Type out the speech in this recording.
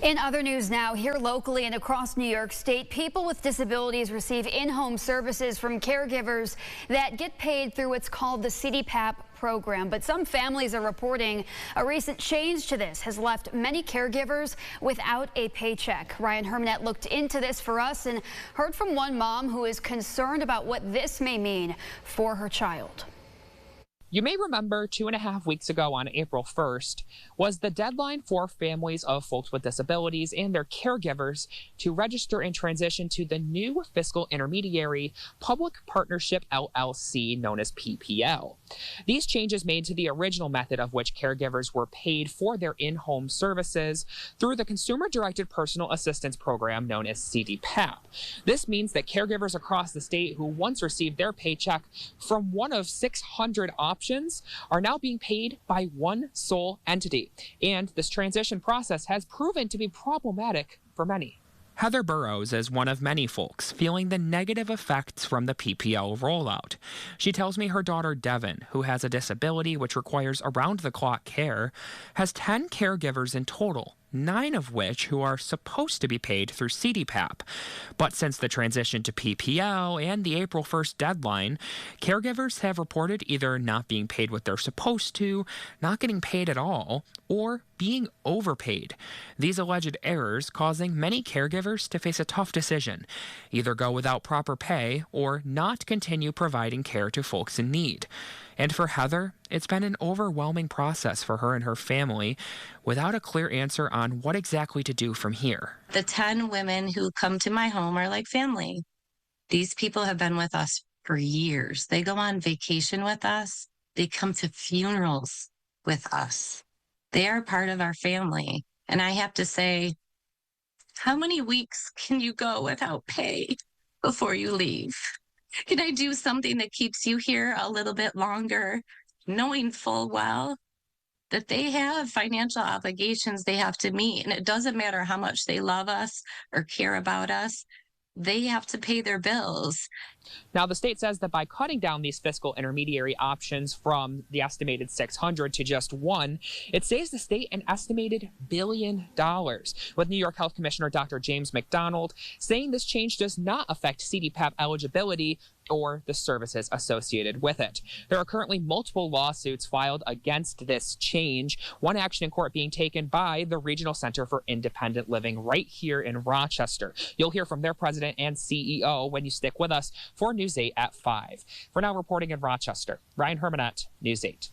In other news now, here locally and across New York State, people with disabilities receive in-home services from caregivers that get paid through what's called the CDPAP program. But some families are reporting a recent change to this has left many caregivers without a paycheck. Ryan Hermanette looked into this for us and heard from one mom who is concerned about what this may mean for her child. You may remember 2.5 weeks ago on April 1st was the deadline for families of folks with disabilities and their caregivers to register and transition to the new fiscal intermediary Public Partnership LLC, known as PPL. These changes made to the original method of which caregivers were paid for their in-home services through the Consumer-Directed Personal Assistance Program, known as CDPAP. This means that caregivers across the state who once received their paycheck from one of 600 options are now being paid by one sole entity. And this transition process has proven to be problematic for many. Heather Burrows is one of many folks feeling the negative effects from the PPL rollout. She tells me her daughter Devin, who has a disability which requires around-the-clock care, has 10 caregivers in total, 9 of which who are supposed to be paid through CDPAP. But since the transition to PPL and the April 1st deadline, caregivers have reported either not being paid what they're supposed to, not getting paid at all, or being overpaid. These alleged errors causing many caregivers to face a tough decision, either go without proper pay or not continue providing care to folks in need. And for Heather, it's been an overwhelming process for her and her family without a clear answer on what exactly to do from here. The 10 women who come to my home are like family. These people have been with us for years. They go on vacation with us. They come to funerals with us. They are part of our family. And I have to say, how many weeks can you go without pay before you leave? Can I do something that keeps you here a little bit longer, knowing full well that they have financial obligations they have to meet? And it doesn't matter how much they love us or care about us. They have to pay their bills. Now, the state says that by cutting down these fiscal intermediary options from the estimated 600 to just one, it saves the state an estimated $1 billion, with New York Health Commissioner Dr. James McDonald saying this change does not affect CDPAP eligibility or the services associated with it. There are currently multiple lawsuits filed against this change, one action in court being taken by the Regional Center for Independent Living right here in Rochester. You'll hear from their president and CEO when you stick with us for News 8 at 5. For now, reporting in Rochester, Ryan Hermanette, News 8.